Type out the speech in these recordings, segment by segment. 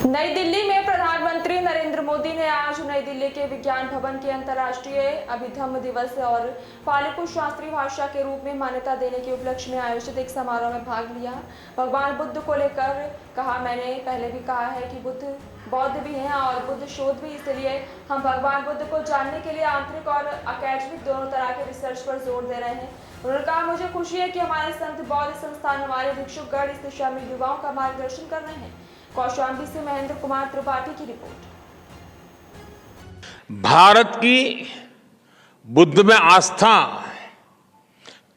नई दिल्ली में प्रधानमंत्री नरेंद्र मोदी ने आज नई दिल्ली के विज्ञान भवन के अंतर्राष्ट्रीय अभिधम्म दिवस और पाली को शास्त्रीय भाषा के रूप में मान्यता देने के उपलक्ष्य में आयोजित एक समारोह में भाग लिया। भगवान बुद्ध को लेकर कहा, मैंने पहले भी कहा है कि बुद्ध बौद्ध भी हैं और बुद्ध शोध भी, इसलिए हम भगवान बुद्ध को जानने के लिए आंतरिक और अकेडमिक दोनों तरह के रिसर्च पर जोर दे रहे हैं। उन्होंने कहा, मुझे खुशी है कि हमारे संत बौद्ध संस्थान, हमारे भिक्षुगण इस दिशा में युवाओं का मार्गदर्शन कर रहे हैं। कौशाम्बी से महेंद्र कुमार त्रिपाठी की रिपोर्ट। भारत की बुद्ध में आस्था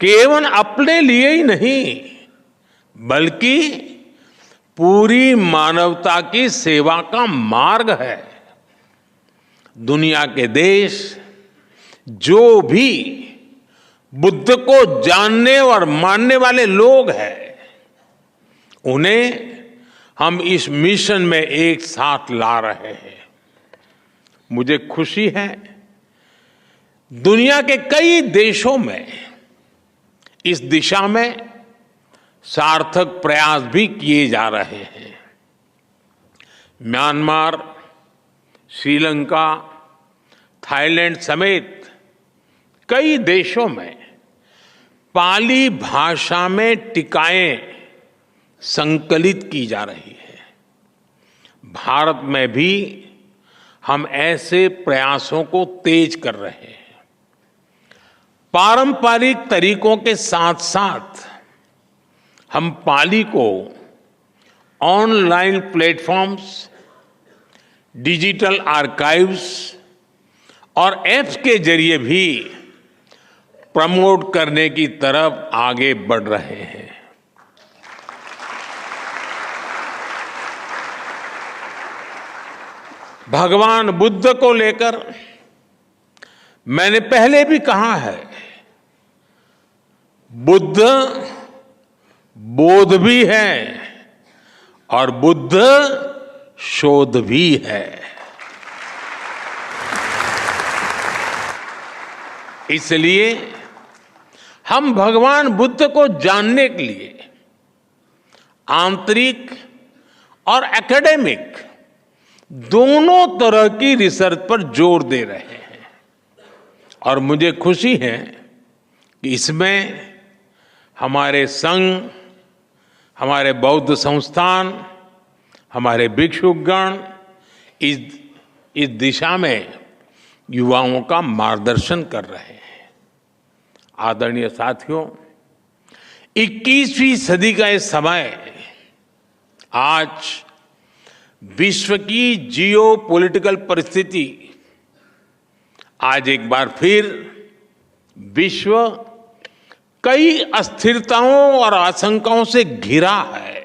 केवल अपने लिए ही नहीं बल्कि पूरी मानवता की सेवा का मार्ग है। दुनिया के देश जो भी बुद्ध को जानने और मानने वाले लोग हैं, उन्हें हम इस मिशन में एक साथ ला रहे हैं। मुझे खुशी है, दुनिया के कई देशों में इस दिशा में सार्थक प्रयास भी किए जा रहे हैं। म्यांमार, श्रीलंका, थाईलैंड समेत कई देशों में पाली भाषा में टिकाएं संकलित की जा रही है। भारत में भी हम ऐसे प्रयासों को तेज कर रहे हैं। पारंपरिक तरीकों के साथ साथ हम पाली को ऑनलाइन प्लेटफॉर्म्स, डिजिटल आर्काइव्स और ऐप्स के जरिए भी प्रमोट करने की तरफ आगे बढ़ रहे हैं। भगवान बुद्ध को लेकर मैंने पहले भी कहा है, बुद्ध बोध भी है और बुद्ध शोध भी है। इसलिए हम भगवान बुद्ध को जानने के लिए आंतरिक और एकेडमिक दोनों तरह की रिसर्च पर जोर दे रहे हैं और मुझे खुशी है कि इसमें हमारे संघ, हमारे बौद्ध संस्थान, हमारे भिक्षुगण इस दिशा में युवाओं का मार्गदर्शन कर रहे हैं। आदरणीय साथियों, 21वीं सदी का ये समय आज विश्व की जियो पॉलिटिकल परिस्थिति आज एक बार फिर विश्व कई अस्थिरताओं और आशंकाओं से घिरा है।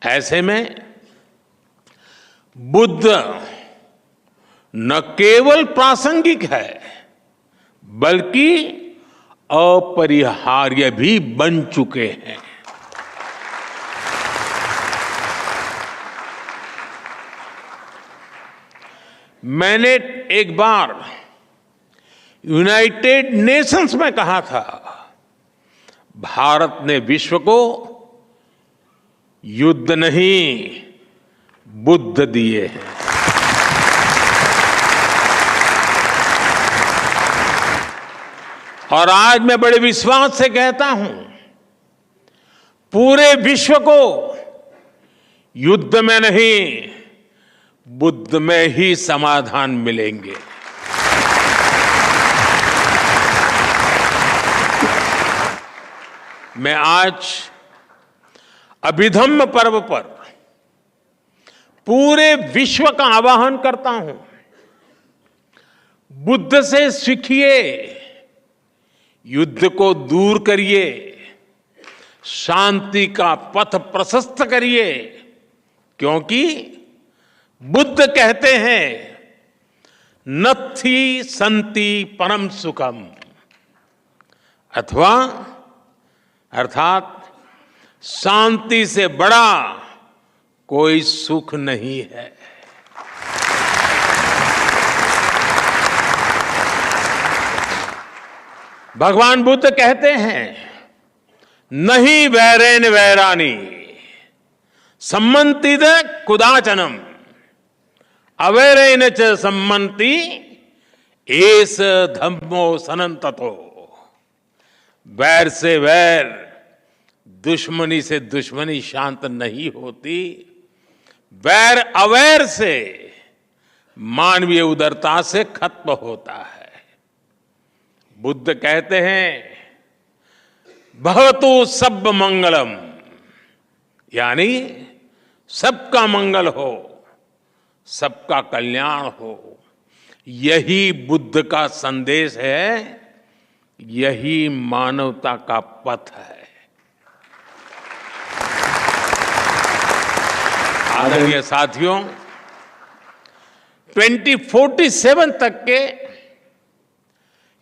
ऐसे में बुद्ध न केवल प्रासंगिक है बल्कि अपरिहार्य भी बन चुके हैं। मैंने एक बार यूनाइटेड नेशंस में कहा था, भारत ने विश्व को युद्ध नहीं बुद्ध दिए हैं। और आज मैं बड़े विश्वास से कहता हूं, पूरे विश्व को युद्ध में नहीं बुद्ध में ही समाधान मिलेंगे। मैं आज अभिधम्म पर्व पर पूरे विश्व का आह्वान करता हूं, बुद्ध से सीखिए, युद्ध को दूर करिए, शांति का पथ प्रशस्त करिए, क्योंकि बुद्ध कहते हैं, नत्थि संति परम सुखम, अर्थात शांति से बड़ा कोई सुख नहीं है। भगवान बुद्ध कहते हैं, नहीं वैरेन वैरानी सम्मन्ति कुदाचनम अवैरेन च सम्मन्ति एस धम्मो सनंततो। वैर से वैर, दुश्मनी से दुश्मनी शांत नहीं होती। वैर अवैर से, मानवीय उदारता से खत्म होता है। बुद्ध कहते हैं भवतु सब मंगलम, यानी सबका मंगल हो, सबका कल्याण हो। यही बुद्ध का संदेश है, यही मानवता का पथ है। आदरणीय साथियों, 2047 तक के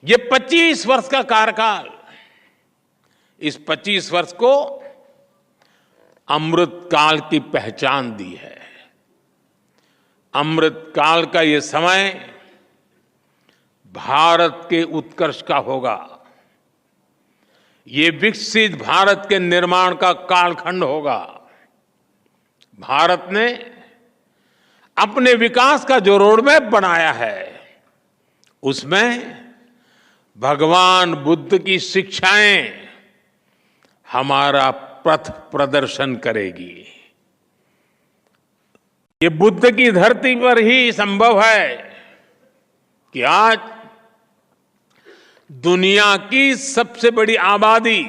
ये 25 वर्ष का कार्यकाल, इस 25 वर्ष को अमृत काल की पहचान दी है। अमृत काल का ये समय भारत के उत्कर्ष का होगा। ये विकसित भारत के निर्माण का कालखंड होगा। भारत ने अपने विकास का जो रोडमैप बनाया है, उसमें भगवान बुद्ध की शिक्षाएं हमारा पथ प्रदर्शन करेगी। ये बुद्ध की धरती पर ही संभव है कि आज दुनिया की सबसे बड़ी आबादी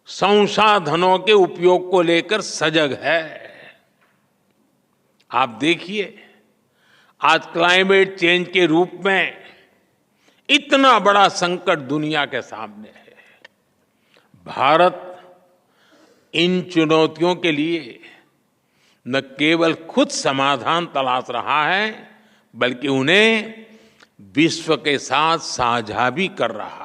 संसाधनों के उपयोग को लेकर सजग है। आप देखिए, आज क्लाइमेट चेंज के रूप में इतना बड़ा संकट दुनिया के सामने है। भारत इन चुनौतियों के लिए न केवल खुद समाधान तलाश रहा है, बल्कि उन्हें विश्व के साथ साझा भी कर रहा है।